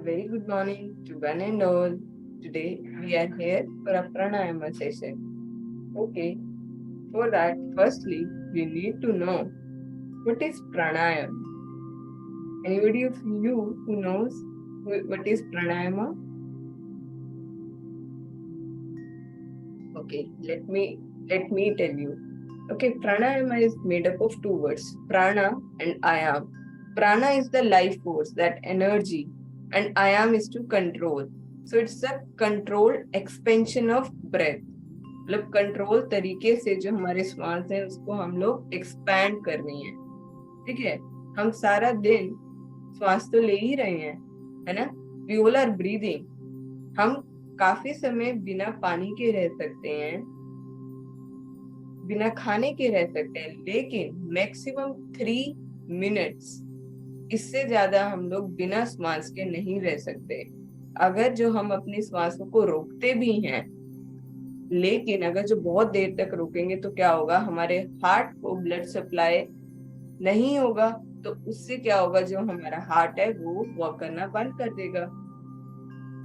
very good morning to one and all. Today we are here for a pranayama session. Okay, for that, firstly, we need to know what is pranayama. Anybody of you who knows what is pranayama? Okay, let me tell you. Okay, pranayama is made up of two words, prana and ayam. Prana is the life force, that energy, and ayam is to control. So it's a controlled expansion of breath. मतलब control तरीके से जो हमारे श्वास है उसको हम लोग एक्सपैंड कर रहे हैं. ठीक है, हम सारा दिन श्वास तो ले ही रहे हैं, है ना. We all are breathing. हम काफी समय बिना पानी के रह सकते हैं, बिना खाने के रह सकते हैं, लेकिन मैक्सिमम 3 मिनट्स, इससे ज्यादा हम लोग बिना श्वास के नहीं रह सकते. अगर जो हम अपनी श्वासों को रोकते भी हैं, लेकिन अगर जो बहुत देर तक रोकेंगे तो क्या होगा, हमारे हार्ट को ब्लड सप्लाई नहीं होगा. तो उससे क्या होगा, जो हमारा हार्ट है वो वर्क करना बंद कर देगा.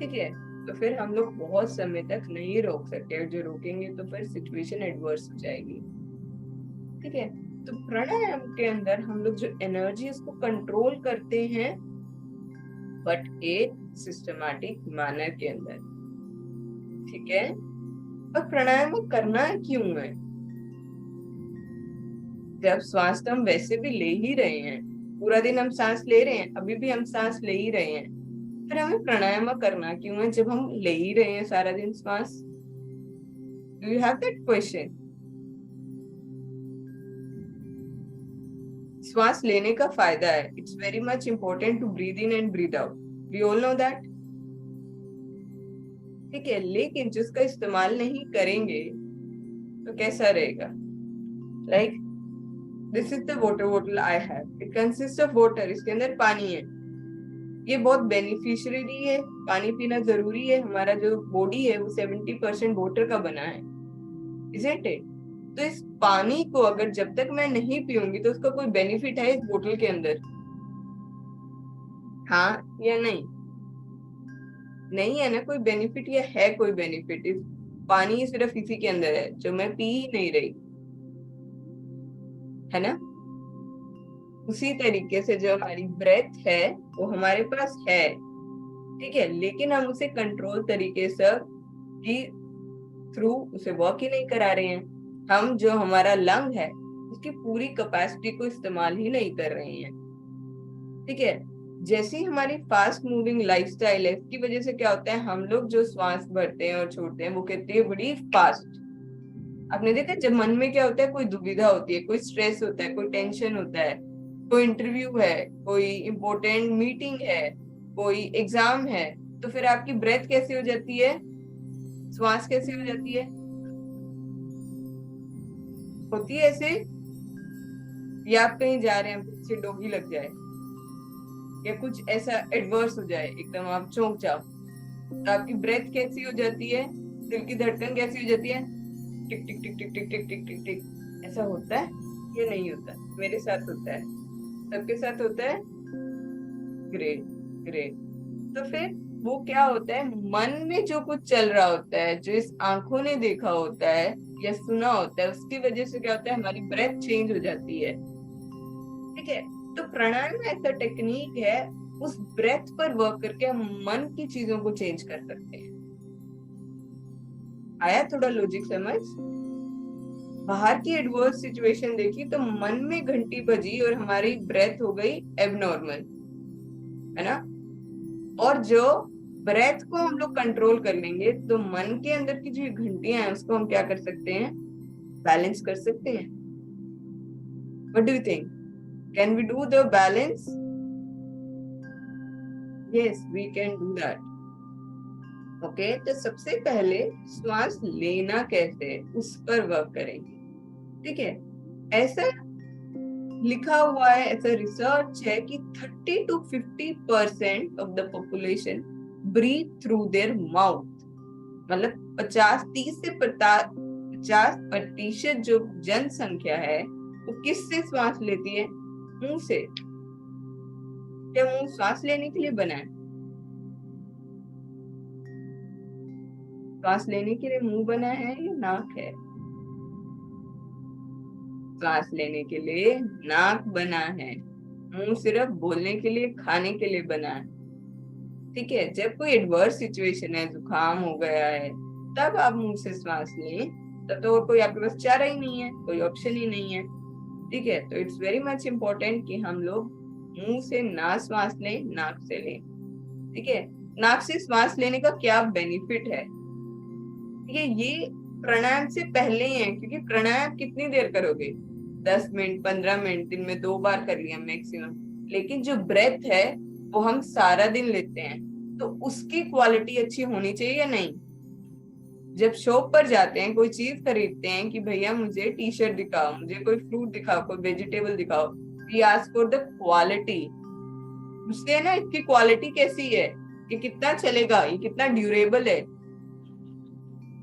ठीक है, तो फिर हम लोग बहुत समय तक नहीं रोक सकते. जो रोकेंगे तो फिर सिचुएशन एडवर्स हो जाएगी. ठीक है, तो प्राणायाम के अंदर हम लोग जो एनर्जी उसको कंट्रोल करते हैं, बट एक सिस्टमैटिक मैनर के अंदर. ठीक है, और प्राणायाम करना क्यों है? जब श्वास तो हम वैसे भी ले ही रहे हैं, पूरा दिन हम सांस ले रहे हैं, अभी भी हम सांस ले ही रहे हैं, फिर हमें प्राणायाम करना क्यों है जब हम ले ही रहे हैं सारा दिन श्वास? Do you have that question? श्वास लेने का फायदा है. It's very much important to breathe in and breathe out. We all know that. ठीक है, लेकिन जिसका इस्तेमाल नहीं करेंगे तो कैसा रहेगा? Like this is the water bottle I have. It consist of water. इसके अंदर पानी है. ये बहुत बेनिफिशियरी है. पानी पीना जरूरी है. हमारा जो बॉडी है वो 70% वाटर का बना है, इजंट इट? तो इस पानी को अगर जब तक मैं नहीं पीऊंगी तो उसका कोई बेनिफिट है इस बोतल के अंदर? हाँ या नहीं? नहीं है ना कोई बेनिफिट. या है कोई बेनिफिट? इस पानी सिर्फ इसी के अंदर है जो मैं पी ही नहीं रही, है ना. उसी तरीके से जो हमारी ब्रेथ है वो हमारे पास है. ठीक है, लेकिन हम उसे कंट्रोल तरीके से की थ्रू उसे वर्क ही नहीं करा रहे हैं. हम जो हमारा लंग है उसकी पूरी कैपेसिटी को इस्तेमाल ही नहीं कर रहे हैं. ठीक है, जैसी हमारी फास्ट मूविंग लाइफस्टाइल है, इसकी वजह से क्या होता है, हम लोग जो श्वास भरते हैं और छोड़ते हैं वो कहते हैं बड़ी फास्ट. आपने देखा जब मन में क्या होता है, कोई दुविधा होती है, कोई स्ट्रेस होता है, कोई टेंशन होता है, कोई इंटरव्यू है, कोई इंपॉर्टेंट मीटिंग है, कोई एग्जाम है, तो फिर आपकी ब्रेथ कैसी हो जाती है, श्वास कैसी हो जाती है? होती है ऐसे? या आप कहीं जा रहे हैं, पीछे डोगी लग जाए या कुछ ऐसा एडवर्स हो जाए, एकदम आप चौंक जाओ, तो आपकी ब्रेथ कैसी हो जाती है, दिल की धड़कन कैसी हो जाती है? टिक टिक टिक टिक टिक टिक टिक टिक टिक. ऐसा होता है या नहीं होता? मेरे साथ होता है, सबके साथ होता है. Great great. तो फिर वो क्या होता है, मन में जो कुछ चल रहा होता है, जो इस आंखों ने देखा होता है या सुना होता है, उसकी वजह से क्या होता है, हमारी ब्रेथ चेंज हो जाती है. ठीक है, तो प्राणायाम ऐसा टेक्निक है, उस ब्रेथ पर वर्क करके हम मन की चीजों को चेंज कर सकते हैं. आया थोड़ा लॉजिक समझ? बाहर की एडवर्स सिचुएशन देखी तो मन में घंटी बजी और हमारी ब्रेथ हो गई एबनॉर्मल, है ना. और जो ब्रेथ को हम लोग कंट्रोल कर लेंगे तो मन के अंदर की जो घंटियां हैं उसको हम क्या कर सकते हैं, बैलेंस कर सकते हैं. What do you think? Can we do the balance? Yes, we can do that. Okay, तो सबसे पहले श्वास लेना कैसे है उस पर वर्क करेंगे. ठीक है, ऐसा लिखा हुआ है, ऐसा रिसर्च है कि 30 to 50% of the population breathe through their mouth. मतलब 50 जो जनसंख्या है वो किससे श्वास लेती है? मुंह से. क्या मुंह श्वास लेने के लिए बना है? सांस लेने के लिए मुंह बना है या नाक है? सांस लेने के लिए नाक बना है, मुंह सिर्फ बोलने के लिए, खाने के लिए बना है। ठीक है, जब कोई एडवर्स सिचुएशन है, जुकाम हो गया है, तब आप मुंह से सांस लें, तब तो और कोई आपके पास चारा ही नहीं है, कोई ऑप्शन ही नहीं है। ठीक है, तो इट्स वेरी मच इम्पोर्टेंट कि हम लोग मुंह से ना सांस लें, नाक से लें। ठीक है, नाक से सांस लेने का क्या बेनिफिट है? ठीक है, ये प्राणायाम से पहले ही है, क्योंकि प्राणायाम कितनी देर करोगे? 10 मिनट, 15 मिनट, दिन में 2 बार कर लिया मैक्सिमम। लेकिन जो ब्रेथ है वो हम सारा दिन लेते हैं, तो उसकी क्वालिटी अच्छी होनी चाहिए या नहीं? जब शॉप पर जाते हैं, कोई चीज खरीदते हैं कि भैया मुझे टी शर्ट दिखाओ, मुझे कोई फ्रूट दिखाओ, कोई वेजिटेबल दिखाओ, we ask for the quality. पूछते हैं ना, इसकी क्वालिटी कैसी है, ये कितना चलेगा, ये कितना ड्यूरेबल है।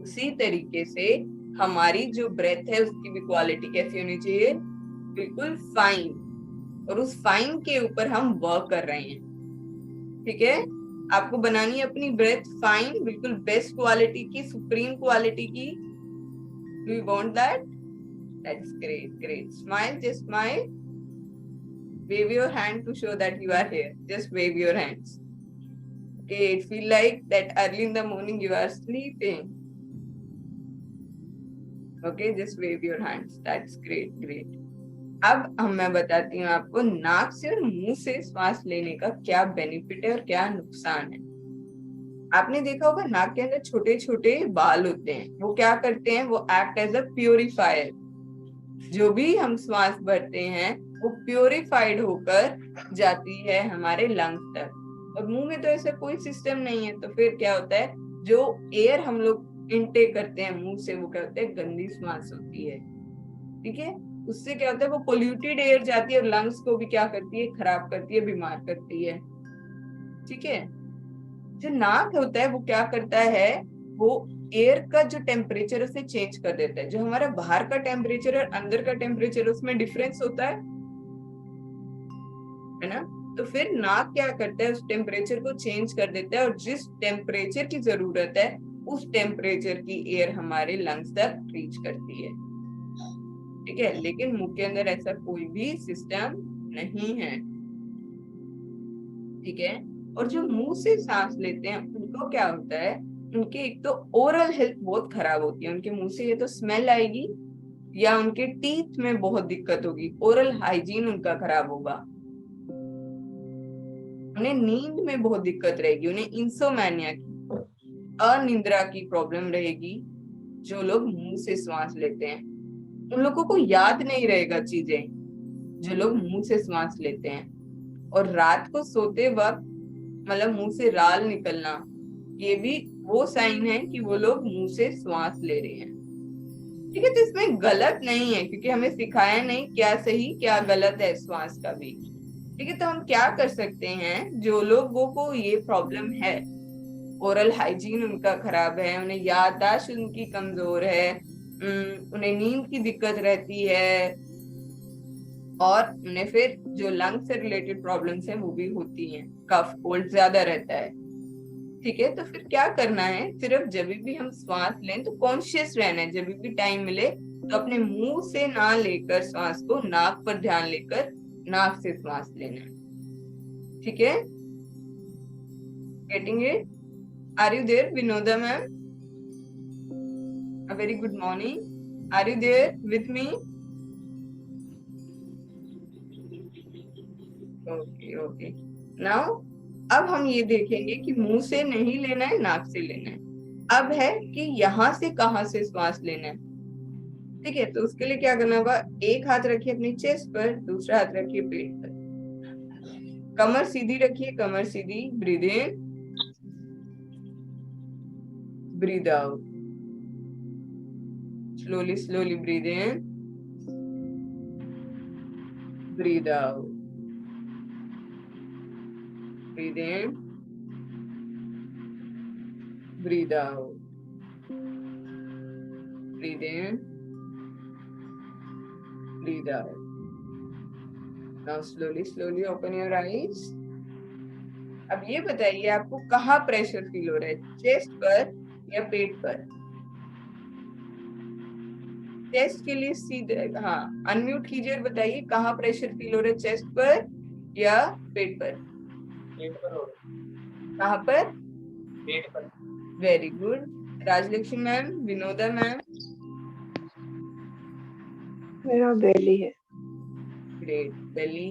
उसी तरीके से हमारी जो ब्रेथ है उसकी भी क्वालिटी कैसी होनी चाहिए? बिल्कुल फाइन। और उस फाइन के ऊपर हम वर्क कर रहे हैं। ठीक है, आपको बनानी है अपनी ब्रेथ फाइन, बिल्कुल बेस्ट क्वालिटी की, सुप्रीम क्वालिटी की। Do you want that? That's great, great. Smile, just smile, wave your hand to show that you are here. Just wave your hands. Okay, it feel like that early in the morning you are sleeping. Okay, just wave your hands. That's great, great. अब मैं बताती हूँ आपको नाक से और मुंह से श्वास लेने का क्या बेनिफिट है और क्या नुकसान है। आपने देखा होगा नाक के अंदर छोटे छोटे बाल होते हैं, वो क्या करते हैं? वो एक्ट एज अ प्योरीफायर। जो भी हम श्वास भरते हैं वो प्योरीफाइड होकर जाती है हमारे लंग्स तक। और मुंह में तो ऐसा कोई सिस्टम नहीं है, तो फिर क्या होता है? जो एयर हम लोग इनटेक करते हैं मुंह से, वो क्या होता है? गंदी श्वास होती है। ठीक है, उससे क्या होता है? वो पोल्यूटेड एयर जाती है और लंग्स को भी क्या करती है? खराब करती है, बीमार करती है। ठीक है, जो नाक होता है वो क्या करता है? वो एयर का जो टेम्परेचर उसे चेंज कर देता है। जो हमारा बाहर का टेम्परेचर और अंदर का टेम्परेचर, उसमें डिफरेंस होता है ना? तो फिर नाक क्या करता है? उस टेम्परेचर को चेंज कर देता है, और जिस टेम्परेचर की जरूरत है उस टेम्परेचर की एयर हमारे लंग्स तक रीच करती है। ठीक है, लेकिन मुंह के अंदर ऐसा कोई भी सिस्टम नहीं है। ठीक है, और जो मुंह से सांस लेते हैं उनको क्या होता है? उनके एक तो ओरल हेल्थ बहुत खराब होती है, उनके मुंह से ये तो स्मेल आएगी, या उनके टीथ में बहुत दिक्कत होगी, ओरल हाइजीन उनका खराब होगा। उन्हें नींद में बहुत दिक्कत रहेगी, उन्हें इंसोमैनिया की, अनिद्रा की प्रॉब्लम रहेगी। जो लोग मुंह से सांस लेते हैं उन लोगों को याद नहीं रहेगा चीजें, जो लोग मुंह से सांस लेते हैं। और रात को सोते वक्त मतलब मुंह से राल निकलना, ये भी वो साइन है कि वो लोग मुंह से श्वास ले रहे हैं। ठीक है, तो इसमें गलत नहीं है, क्योंकि हमें सिखाया नहीं क्या सही क्या गलत है श्वास का भी। ठीक है, तो हम क्या कर सकते हैं? जो लोगों को ये प्रॉब्लम है, ओरल हाइजीन उनका खराब है, उन्हें याददाश्त उनकी कमजोर है, उन्हें नींद की दिक्कत रहती है, और उन्हें फिर जो लंग से रिलेटेड प्रॉब्लम्स हैं वो भी होती हैं, कफ कोल्ड ज्यादा रहता है। ठीक है, तो फिर क्या करना है? सिर्फ जब भी हम श्वास लें तो कॉन्शियस रहना है, जब भी टाइम मिले तो अपने मुंह से ना लेकर श्वास को नाक पर ध्यान लेकर नाक से श्वास लेना है। ठीक है, getting it? Are you there Vinoda ma'am? A very good morning, are you there with me? Okay, okay. Now अब हम ये देखेंगे कि मुंह से नहीं लेना है, नाक से लेना है। अब है कि यहाँ से कहाँ से श्वास लेना है। ठीक है, तो उसके लिए क्या करना होगा? एक हाथ रखिए अपनी चेस्ट पर, दूसरा हाथ रखिए पेट पर, कमर सीधी रखिए, कमर सीधी। Breathe in, breathe out, slowly slowly breathe in, breathe out, breathe in, breathe out, breathe in, breathe out. Now slowly slowly open your eyes. अब ये बताइए आपको कहाँ प्रेशर फील हो रहा है? चेस्ट पर या पेट पर? चेस्ट के लिए सीधे, हाँ अनम्यूट कीजिए और बताइए कहाँ प्रेशर फील हो रहा है, चेस्ट पर या पेट पर? पेट पर हो, कहाँ पर? पेट पर। Very good. Rajalakshmi ma'am, Vinoda ma'am? मेरा बेली है। Great, belly.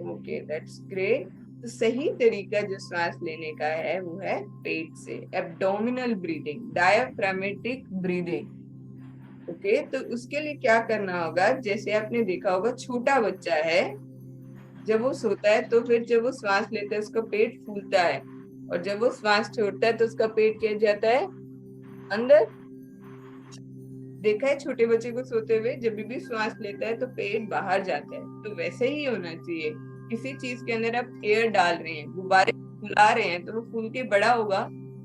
Okay, that's great. तो सही तरीका जो सांस लेने का है वो है पेट से, एब्डोमिनल ब्रीदिंग, डायाफ्रामेटिक ब्रीदिंग। ओके, तो उसके लिए क्या करना होगा, जैसे आपने देखा होगा छोटा बच्चा है, जब वो सोता है तो फिर जब वो श्वास लेता है उसका पेट फूलता है, और जब वो श्वास छोड़ता है तो उसका पेट क्या जाता है, अंदर। देखा है छोटे बच्चे को सोते हुए, जब भी श्वास लेता है तो पेट बाहर जाता है। तो वैसे ही होना चाहिए, किसी चीज के अंदर आप एयर डाल रहे हैं, गुब्बारे फुला रहे हैं, तो वो फूल के बड़ा होगा,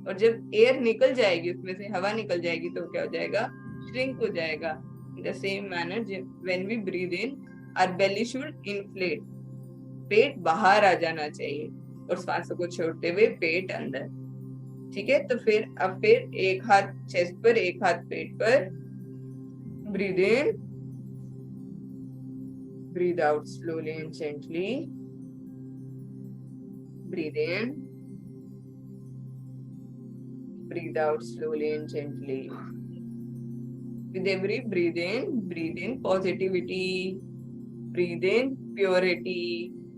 और जब एयर निकल जाएगी, उसमें से हवा निकल जाएगी, तो क्या हो जाएगा, श्रिंक हो जाएगा। In the same manner when we breathe in, our belly should inflate, पेट बाहर आ जाना चाहिए, और सांसों को छोड़ते हुए पेट अंदर। ठीक है, तो फिर एक हाथ चेस्ट पर, एक हाथ पेट पर, breathe in, breathe out slowly and gently, breathe in, breathe out slowly and gently. With every breathe in positivity, breathe in purity,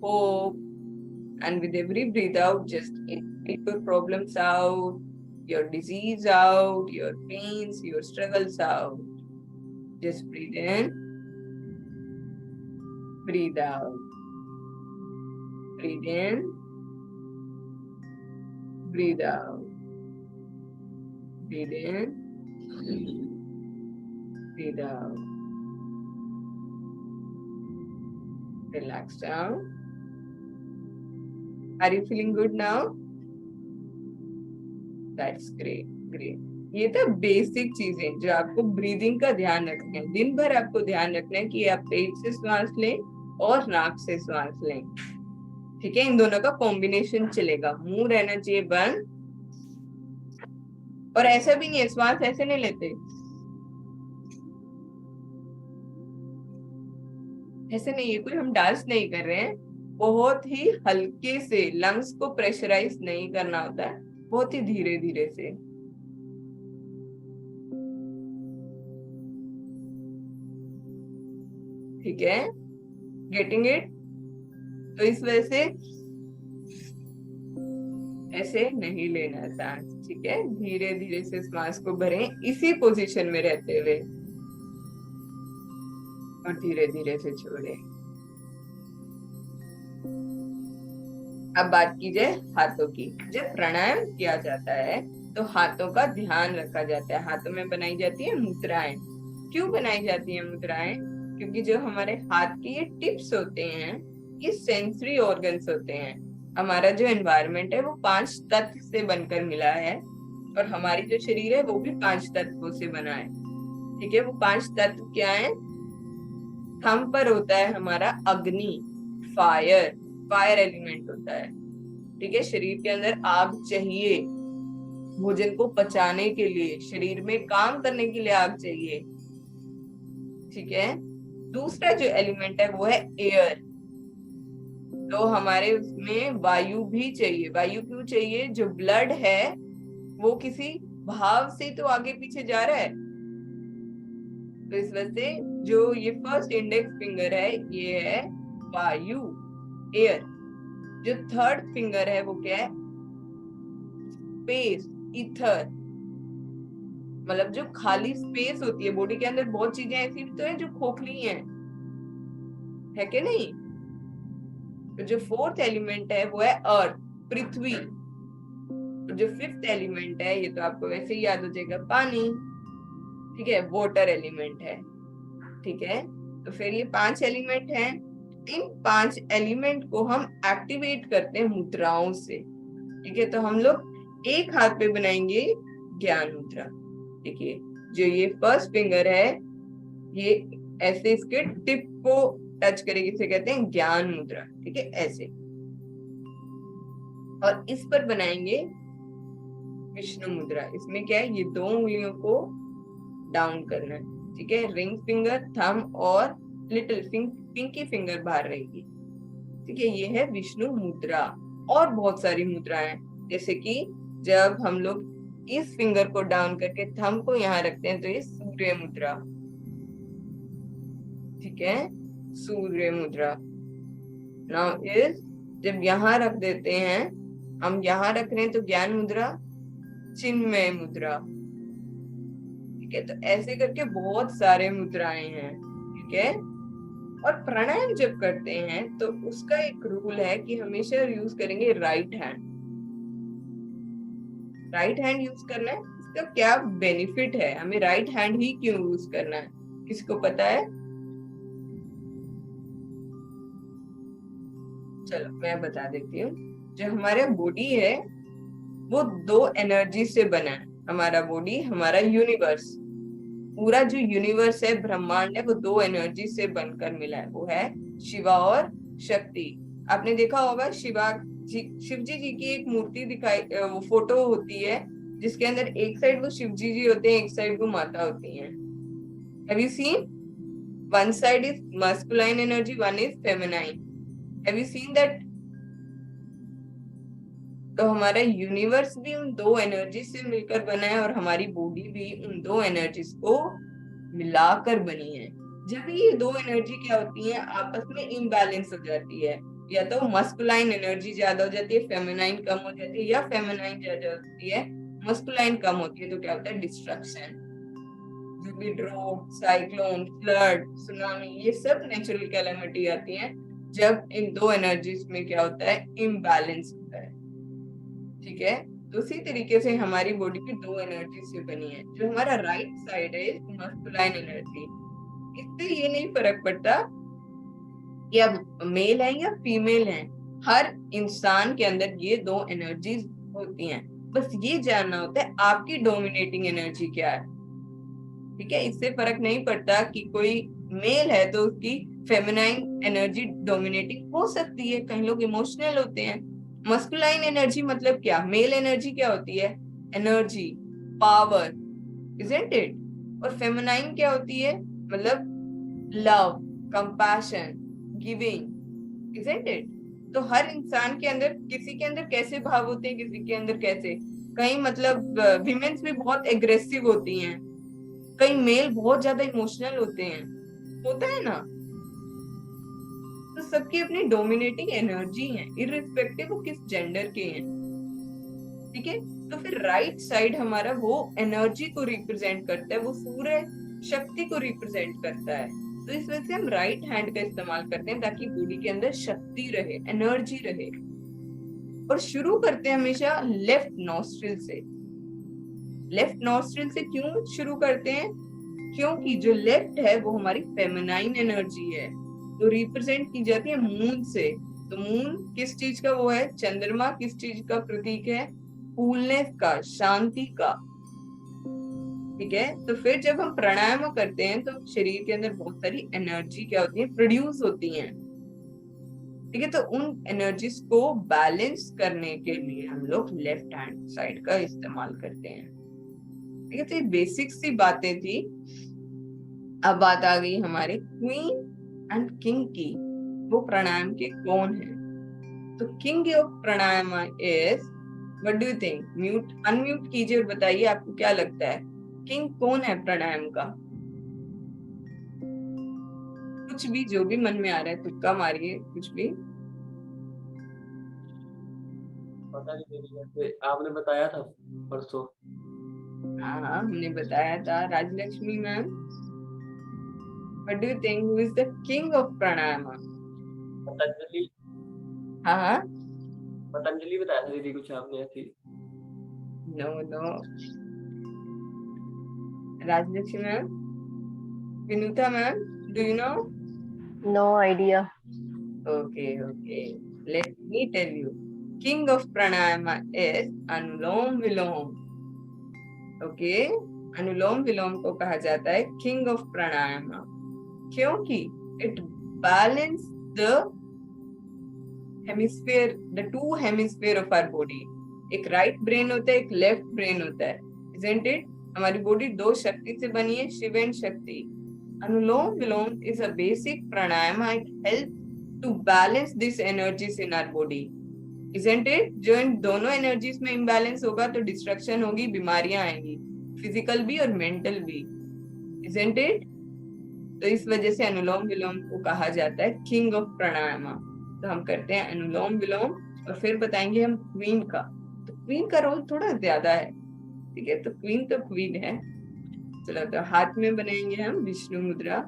hope, and with every breathe out, just take your problems out, your disease out, your pains, your struggles out. Just breathe in, breathe out, breathe in, breathe out, breathe in, breathe out. Relax down. Are you feeling good now? That's great, great. ये तो basic चीजें जो आपको breathing का ध्यान रखना है, दिन भर आपको ध्यान रखना है कि आप पेट से श्वास लें और नाक से श्वास लें। ठीक है, इन दोनों का कॉम्बिनेशन चलेगा, मुंह रहना चाहिए बंद, और ऐसा भी नहीं है श्वास ऐसे नहीं लेते, ऐसे नहीं है, कोई हम डांस नहीं कर रहे हैं, बहुत ही हल्के से, लंग्स को प्रेशराइज नहीं करना होता है, बहुत ही धीरे धीरे से। ठीक है, गेटिंग इट? तो इस वजह से ऐसे नहीं लेना सांस, ठीक है, धीरे धीरे से सांस को भरें इसी पोजीशन में रहते हुए, और धीरे धीरे से छोड़ें। अब बात की जाए हाथों की। जब प्राणायाम किया जाता है तो हाथों का ध्यान रखा जाता है, हाथों में बनाई जाती है मुद्राएं। क्यों बनाई जाती है मुद्राएं? क्योंकि जो हमारे हाथ के ये टिप्स होते हैं, ये सेंसरी ऑर्गन्स होते हैं। हमारा जो एनवायरनमेंट है वो 5 तत्व से बनकर मिला है, और हमारी जो शरीर है वो भी 5 तत्वों से बना है। ठीक है, वो 5 तत्व क्या है? थंब पर होता है हमारा अग्नि, फायर एलिमेंट होता है। ठीक है, शरीर के अंदर आग चाहिए, भोजन को पचाने के लिए, शरीर में काम करने के लिए आग चाहिए। ठीक है, दूसरा जो एलिमेंट है वो है एयर, तो हमारे उसमें वायु भी चाहिए। वायु क्यों चाहिए? जो ब्लड है वो किसी भाव से तो आगे पीछे जा रहा है, तो इस वजह से जो ये फर्स्ट इंडेक्स फिंगर है ये है वायु, एयर। जो थर्ड फिंगर है वो क्या है? Space, ether. मतलब जो खाली स्पेस होती है बॉडी के अंदर, बहुत चीजें ऐसी भी तो है जो खोखली हैं, है कि नहीं? तो जो फोर्थ एलिमेंट है वो है अर्थ, पृथ्वी। तो जो फिफ्थ एलिमेंट है, ये तो आपको वैसे ही याद हो जाएगा, पानी। ठीक है, वाटर एलिमेंट है। ठीक है, तो फिर ये 5 एलिमेंट हैं। इन 5 एलिमेंट को हम एक्टिवेट करते हैं मुद्राओं से। ठीक है, तो हम लोग एक हाथ पे बनाएंगे ज्ञान मुद्रा। देखिए, जो ये फर्स्ट फिंगर है ये ऐसे इसके टिप को टच करेगी, इसे कहते हैं ज्ञान मुद्रा। ठीक है, ऐसे, और इस पर बनाएंगे विष्णु मुद्रा। इसमें क्या है, ये 2 उंगलियों को डाउन करना है, ठीक है। रिंग फिंगर, थंब और लिटिल पिंकी फिंगर बाहर रहेगी, ठीक है। ये है विष्णु मुद्रा। और बहुत सारी मुद्राएं हैं, जैसे कि जब हम लोग इस फिंगर को डाउन करके थंब को यहाँ रखते हैं तो ये सूर्य मुद्रा, ठीक है, सूर्य मुद्रा। नाउ इस जब यहाँ रख देते हैं, हम यहाँ रख रहे हैं तो ज्ञान मुद्रा, चिन्मय मुद्रा, ठीक है। तो ऐसे करके बहुत सारे मुद्राएं हैं, ठीक है। और प्राणायाम जब करते हैं तो उसका एक रूल है कि हमेशा यूज करेंगे right hand. Right hand use करना है। इसका क्या बेनिफिट है, हमें राइट हैंड ही क्यों यूज करना है, किसको पता है? चलो मैं बता देती हूँ। जो हमारा बॉडी है वो 2 एनर्जी से बना है। हमारा बॉडी, हमारा यूनिवर्स, पूरा जो यूनिवर्स है, ब्रह्मांड है, वो 2 एनर्जी से बनकर मिला है। वो है शिवा और शक्ति। आपने देखा होगा शिव जी की एक मूर्ति दिखाई, वो फोटो होती है जिसके अंदर एक साइड वो शिव जी होते हैं, एक साइड वो माता होती हैं। Have you seen? One side is masculine energy, one is feminine. Have you seen that? तो हमारा यूनिवर्स भी उन 2 एनर्जी से मिलकर बना है और हमारी बॉडी भी उन 2 एनर्जीज को मिलाकर बनी है। जब ये 2 एनर्जी क्या होती है, आपस में इम्बैलेंस हो जाती है, या तो मस्कुलाइन एनर्जी ज्यादा हो जाती है, फेमिनाइन कम हो जाती है, या फेमिनाइन ज्यादा होती है, मस्कुलाइन कम होती है, तो क्या होता है? डिस्ट्रक्शन। जो भी ड्रॉट, साइक्लोन, फ्लड, सुनामी, ये सब नेचुरल कैलामिटी आती है जब इन 2 एनर्जीज में क्या होता है? इम्बैलेंस होता है, ठीक है। तो उसी तरीके से हमारी बॉडी भी 2 एनर्जी से बनी है। जो हमारा राइट साइड है, मस्कुलाइन एनर्जी, इससे ये नहीं फर्क पड़ता कि आप मेल हैं या फीमेल हैं, हर इंसान के अंदर ये 2 एनर्जीज होती हैं। बस ये जानना होता है आपकी डोमिनेटिंग एनर्जी क्या है, ठीक है। इससे फर्क नहीं पड़ता कि कोई मेल है तो उसकी फेमिनाइन एनर्जी डोमिनेटिंग हो सकती है, कई लोग इमोशनल होते हैं। मस्कुलाइन एनर्जी मतलब क्या? मेल एनर्जी क्या होती है? Energy, power, isn't it? और फेमिनाइन क्या होती है? मतलब love, compassion, giving, isn't it? तो हर इंसान के अंदर, किसी के अंदर कैसे भाव होते हैं, किसी के अंदर कैसे। कई मतलब विमेन्स भी बहुत एग्रेसिव होती हैं, कई मेल बहुत ज्यादा इमोशनल होते हैं, होता है ना। तो सबकी अपनी डोमिनेटिंग एनर्जी है, इररिस्पेक्टिव वो किस जेंडर के हैं, ठीक है। तो फिर राइट साइड हमारा वो एनर्जी को रिप्रेजेंट करता है, वो सूर्य शक्ति को रिप्रेजेंट करता है। तो इस वजह से हम राइट हैंड का इस्तेमाल करते हैं ताकि बॉडी के अंदर शक्ति रहे, एनर्जी रहे। और शुरू करते हैं हमेशा लेफ्ट नॉस्ट्रिल से। लेफ्ट नॉस्ट्रिल से क्यों शुरू करते हैं? क्योंकि जो लेफ्ट है वो हमारी फेमिनाइन एनर्जी है, तो रिप्रेजेंट की जाती है मून से। तो मून किस चीज का वो है? चंद्रमा किस चीज का प्रतीक है? कूलनेस का, शांति का, ठीक है। तो फिर जब हम प्राणायाम करते हैं तो शरीर के अंदर बहुत सारी एनर्जी क्या होती है? प्रोड्यूस होती है, ठीक है। तो उन एनर्जीज को बैलेंस करने के लिए हम लोग लेफ्ट हैंड साइड का इस्तेमाल करते हैं, ठीक है। तो ये बेसिक सी बातें थी। अब बात आ गई हमारे क्वीन एंड किंग की। वो प्राणायाम के कौन है? तो king of pranayama is, what do you think? Mute unmute कीजिए और बताइए आपको क्या लगता है, किंग कौन है प्राणायाम का? कुछ भी, जो भी मन में आ रहा है तुक्का मारिए, कुछ भी। पता नहीं दीदी, आपने बताया था परसों। हाँ हाँ, हमने बताया था। Rajalakshmi ma'am, what do you think, who is the king of pranayama? Patanjali. हाँ हाँ, पतंजलि बताया था दीदी, कुछ आपने ऐसी। No no, Rajalakshmi ma'am, Vinuta ma'am, do you know? No idea. Okay, okay. Let me tell you. King of pranayama is anulom vilom. Okay? अनुलोम विलोम को कहा जाता है किंग ऑफ प्राणायामा, क्योंकि it balance the hemisphere, the 2 hemisphere of our body. एक right brain होता है, एक left brain होता है, isn't it? हमारी बॉडी दो शक्ति से बनी है, Shiva and Shakti. Anulom vilom is a basic pranayama. It help to balance this energies in our body, isn't it? जो इन दोनों एनर्जीज में इम्बैलेंस होगा तो डिस्ट्रक्शन होगी, बीमारियां आएंगी, फिजिकल भी और मेंटल भी, isn't it? तो इस वजह से अनुलोम विलोम को कहा जाता है किंग ऑफ प्राणायाम. तो हम करते हैं अनुलोम विलोम और फिर बताएंगे हम क्वीन का. तो क्वीन का रोल थोड़ा ज्यादा है, ठीक है? तो क्वीन है. चलो, तो हाथ में बनाएंगे हम विष्णु मुद्रा,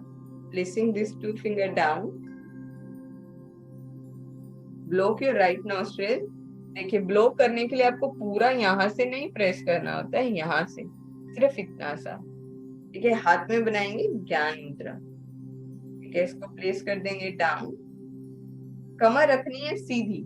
placing this 2 finger down. Block your right nostril. देखिए, ब्लोक करने के लिए आपको पूरा यहाँ से नहीं प्रेस करना होता है, यहाँ से सिर्फ इतना सा, ठीक है? हाथ में बनाएंगे ज्ञान मुद्रा, ठीक है? इसको प्लेस कर देंगे डाउन. कमर रखनी है सीधी,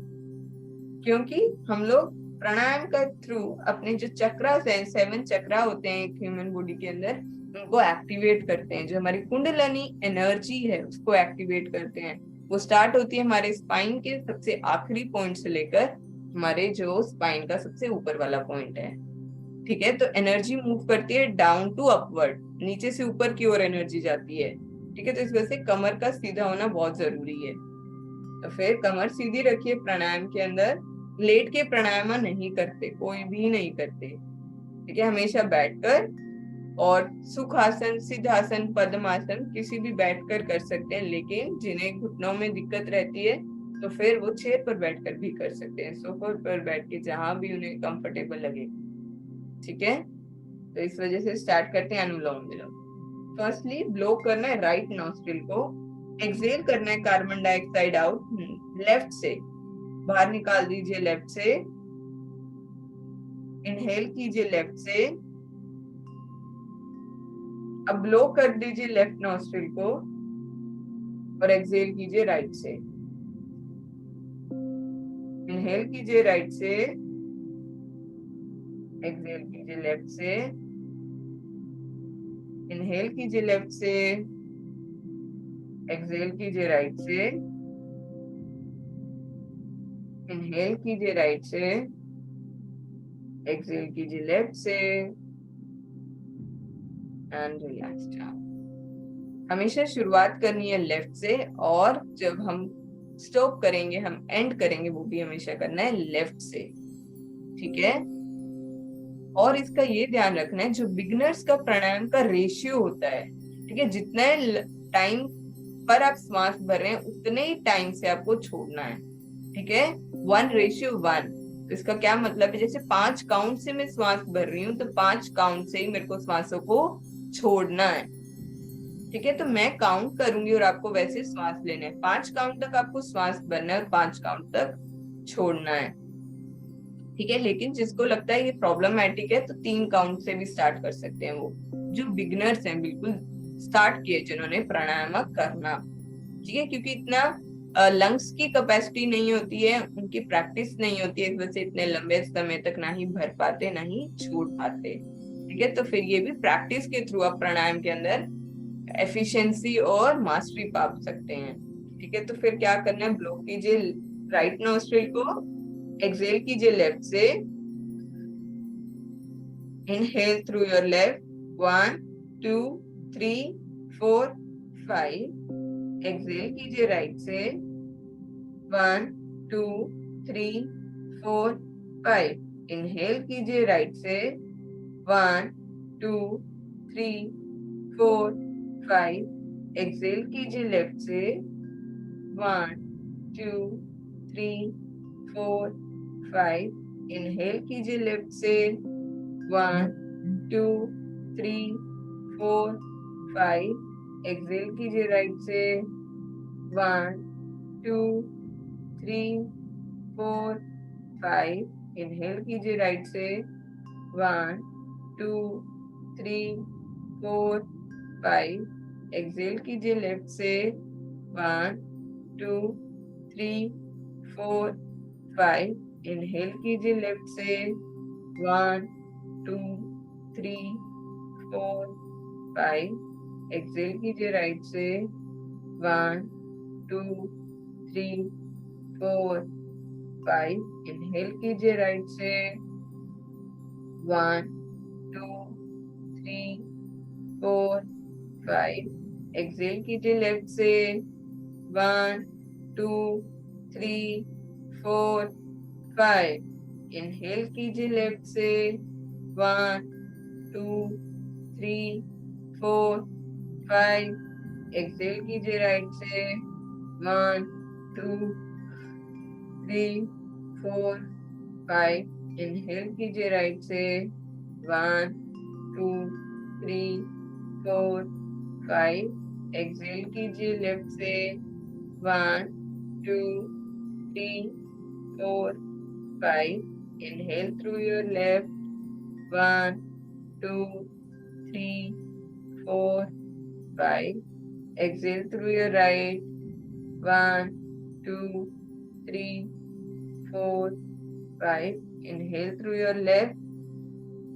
क्योंकि हम लोग प्राणायाम का थ्रू अपने जो चक्रास हैं, 7 चक्रा होते हैं एक ह्यूमन बॉडी के अंदर, उनको एक्टिवेट करते हैं. जो हमारी कुंडलिनी एनर्जी है उसको एक्टिवेट करते हैं. वो स्टार्ट होती है हमारे स्पाइन के सबसे आखिरी पॉइंट से लेकर हमारे जो स्पाइन का सबसे ऊपर वाला पॉइंट है, ठीक है? तो एनर्जी मूव करती है डाउन टू अपवर्ड, नीचे से ऊपर की ओर एनर्जी जाती है, ठीक है? तो इस वजह से कमर का सीधा होना बहुत जरूरी है. तो फिर कमर सीधी रखिए. प्राणायाम के अंदर लेट के प्राणायाम नहीं करते, कोई भी नहीं करते, ठीक है? हमेशा बैठकर, और सुखासन, सिद्धासन, पद्मासन किसी भी बैठकर कर सकते हैं. लेकिन जिन्हें घुटनों में दिक्कत रहती है तो फिर वो चेयर पर बैठकर भी कर सकते हैं, सोफा पर बैठ के, जहां भी उन्हें कंफर्टेबल लगे, ठीक है? तो इस वजह से स्टार्ट करते हैं अनुलोम विलोम. फर्स्टली ब्लो करना है राइट नॉस्ट्रिल को. एक्सेल करना है कार्बन डाइऑक्साइड आउट, लेफ्ट से बाहर निकाल दीजिए, लेफ्ट से. इनहेल कीजिए लेफ्ट से. अब ब्लो कर दीजिए लेफ्ट नॉस्ट्रिल को और एक्सेल कीजिए राइट से. इनहेल कीजिए राइट से, एक्सेल कीजिए लेफ्ट से. इनहेल कीजिए लेफ्ट से, एक्सेल कीजिए राइट से. इनहेल कीजिए राइट से, एक्सेल कीजिए लेफ्ट से, एंड रिलैक्स डाउन. हमेशा शुरुआत करनी है लेफ्ट से, और जब हम स्टॉप करेंगे, हम एंड करेंगे, वो भी हमेशा करना है लेफ्ट से, ठीक है? और इसका ये ध्यान रखना है, जो बिगिनर्स का प्राणायाम का रेशियो होता है, ठीक है, जितने टाइम पर आप श्वास भर रहे हैं उतने ही टाइम से आपको छोड़ना है, ठीक है? 1:1. तो इसका क्या मतलब है? जैसे 5 काउंट से मैं श्वास भर रही हूँ, तो 5 काउंट से ही मेरे को श्वासों को छोड़ना है, ठीक है? तो मैं काउंट करूंगी और आपको वैसे श्वास लेना है. 5 काउंट तक आपको श्वास भरना है और 5 काउंट तक छोड़ना है, ठीक है? लेकिन जिसको लगता है ये प्रॉब्लमैटिक है तो 3 काउंट से भी स्टार्ट कर सकते हैं, वो जो बिगिनर्स हैं, बिल्कुल स्टार्ट किए जिन्होंने प्राणायाम करना, ठीक है? क्योंकि इतना लंग्स की कैपेसिटी नहीं होती है, उनकी प्रैक्टिस नहीं होती है, इस वजह से इतने लंबे समय तक ना ही भर पाते ना ही छोड़ पाते, ठीक है? तो फिर ये भी प्रैक्टिस के थ्रू आप प्राणायाम के अंदर एफिशिएंसी और मास्टरी पा सकते हैं, ठीक है? तो फिर क्या करना है? ब्लो कीजिए राइट नॉस्ट्रिल को, एक्सेल कीजिए लेफ्ट से. Inhale through your left, 1 2 3 4 5. Exhale कीजिए राइट से, 1 2 3 4 5. इनहेल कीजिए राइट से, 1 2 3 4 5. एक्सेल कीजिए लेफ्ट से, 1 2 3 4 5. इनहेल कीजिए लेफ्ट से, 1 2 3 4 5. एक्सेल कीजिए राइट से, 1 2 3 4 5. इनहेल कीजिए राइट से, 1 2 3 4 5. एक्सेल कीजिए लेफ्ट से, 1 2 3 4 5. इनहेल कीजिए लेफ्ट से, 1 2 3 4 5. एक्सेल कीजिए राइट से, 1 2 3 4 5 इनहेल कीजिए राइट से 1 2 3 4 5 एक्सेल कीजिए लेफ्ट से 1 2 3 4 5 इनहेल कीजिए लेफ्ट से 1 2 3 4 5 एक्सेल कीजिए राइट से 1 2 3 4 5 इनहेल कीजिए राइट से 1 2 3 4 5 एक्सेल कीजिए लेफ्ट से 1 2 3 4 5 inhale through your left 1 2 3 4 5 exhale through your right 1 2 3 4 5 inhale through your left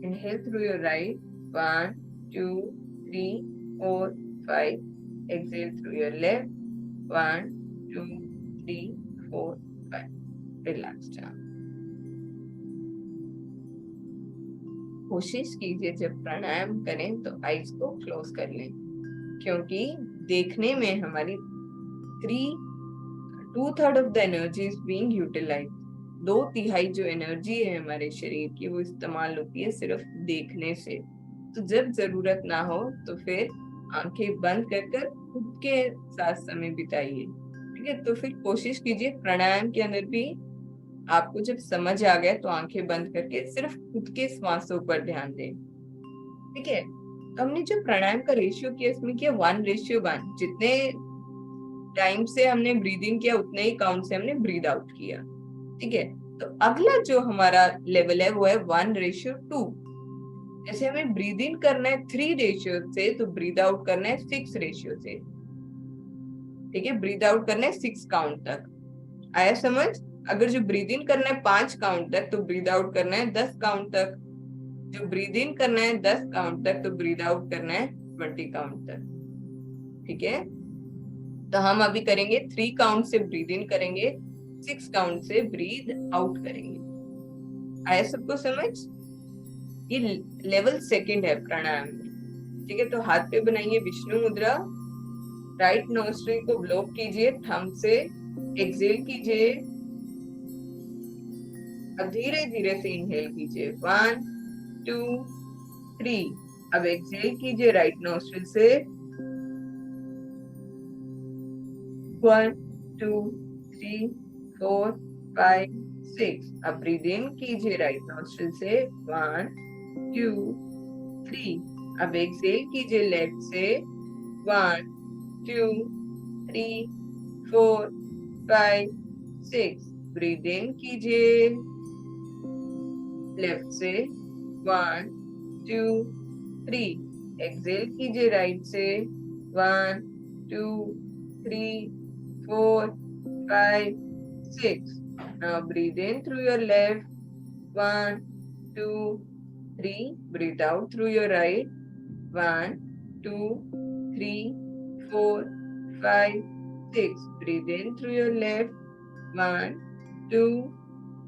inhale through your right 1 2 3 4 5 exhale through your left 1 2 3 4 5 relax down कोशिश कीजिए जब प्राणायाम करें तो आईज को क्लोज कर लें क्योंकि देखने में हमारी 2/3 of the energy is being utilise 2/3 जो एनर्जी है हमारे शरीर की वो इस्तेमाल होती है सिर्फ देखने से। तो जब जरूरत ना हो तो फिर आंखें बंद कर खुद के साथ समय बिताइए। ठीक है, तो फिर कोशिश कीजिए प्राणायाम के अंदर भी आपको जब समझ आ गया तो आंखें बंद करके सिर्फ खुद के श्वासों पर ध्यान दें। ठीक है, तो हमने जो प्राणायाम का रेशियो किया इसमें किया 1:1। जितने टाइम से हमने ब्रीद इन किया उतने ही काउंट से हमने ब्रीद आउट किया। ठीक है, तो अगला जो हमारा लेवल है वो है 1:2। जैसे हमें ब्रीद इन करना है 3 रेशियो से तो ब्रीद आउट करना है 6 रेशियो से। ठीक है, ब्रीद आउट करना है 6 काउंट तक। आया समझ? अगर जो ब्रीद इन करना है 5 काउंट तक तो ब्रीद आउट करना है 10 काउंट तक। जो ब्रीद इन करना है 10 काउंट तक तो ब्रीद आउट करना है 20 काउंट तक। ठीक है, तो हम अभी करेंगे 3 काउंट से ब्रीद इन करेंगे, 6 काउंट से ब्रीद आउट करेंगे। आया सबको समझ? ये लेवल 2 है प्राणायाम में। ठीक है, तो हाथ पे बनाइए विष्णु मुद्रा, राइट नोस्ट्रिल को ब्लॉक कीजिए थंब से, एक्सेल कीजिए, अब धीरे धीरे से इनहेल कीजिए 1 2 3। अब एक्सेल कीजिए राइट नोस्ट्रिल से 1 2 3 4 5 6। अब ब्रीद इन कीजिए राइट नोस्ट्रिल से 1 2 3। अब एक्सेल कीजिए लेफ्ट से 1 2 3 4 5 6। ब्रीद इन कीजिए लेफ्ट से 1 2 3। एक्सेल कीजिए राइट से 1 2 3 4 5 6। Now breathe in through your left 1 2 3। Breathe out through your right 1 2 3 4 5 6। Breathe in through your left 1 2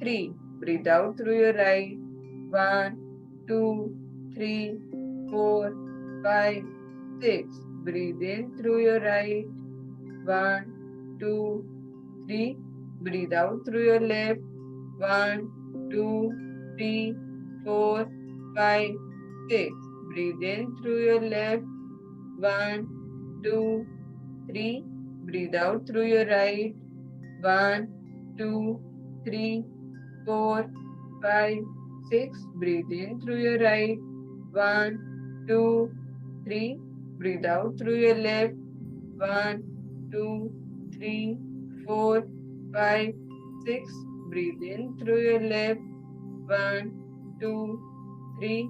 3। Breathe out through your right 1 2 3 4 5 6। Breathe in through your right 1 2 3। Breathe out through your left 1 2 3 4 5 6। Breathe in through your left 1 2 3। Breathe out through your right 1 2 3 4 5 6। Breathe in through your right 1 2 3। Breathe out through your left 1 2 3 4 5 6। Breathe in through your left 1 2 3।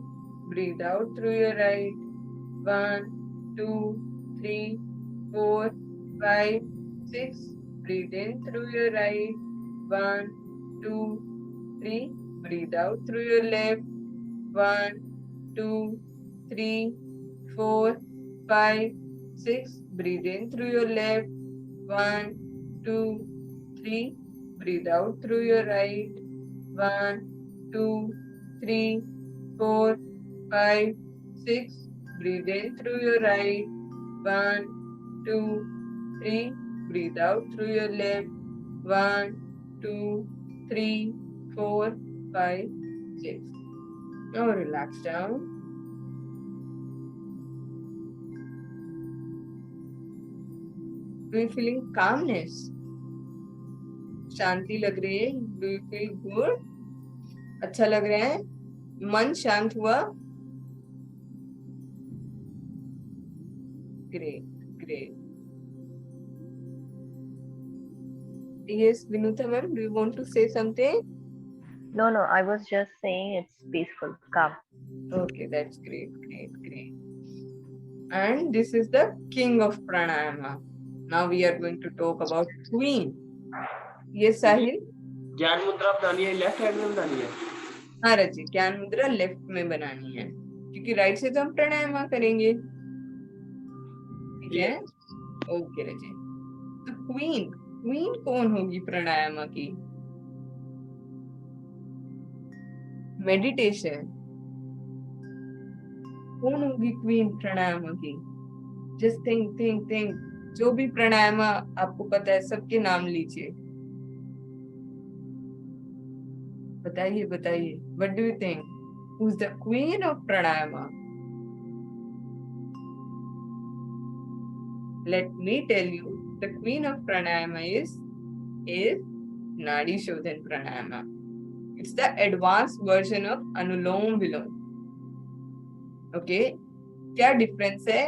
Breathe out through your right 1 2 3 4 5 6। Breathe in through your right 1 2 3। Breathe out through your left 1 2 3 4 5 6। Breathe in through your left 1 2 3। breathe out through your right. 1, 2, 3, 4, 5, 6. Breathe in through your right. 1, 2, 3. Breathe out through your left. 1, 2, 3, 4, 5, 6. Now relax down. Do you feeling calmness? शांति लग रही है? Do you feel good? अच्छा लग रहा है? मन शांत हुआ? Great, great. Yes, Vinutha ma'am, do you want to say something? No, I was just saying it's peaceful, calm. Okay, that's great, great, great. And this is the king of pranayama. Now we are going to talk about queen. Yes, Sahil? ज्ञान मुद्रा बनानी है, left hand में बनानी है। हाँ रजी, ज्ञान मुद्रा लेफ्ट में बनानी है, क्योंकि राइट से तो हम प्राणायाम करेंगे। ठीक है? ओके रजी। तो क्वीन कौन होगी प्राणायाम की? मेडिटेशन कौन होगी क्वीन प्राणायाम की? जस्ट थिंक जो भी प्राणायाम आपको पता है सबके नाम लीजिए। बताइए what do you think, who is the queen of pranayama? Let me tell you, the queen of pranayama is nadi shodhan pranayama. It's the advance version of anulom vilom. Okay, क्या डिफरेंस है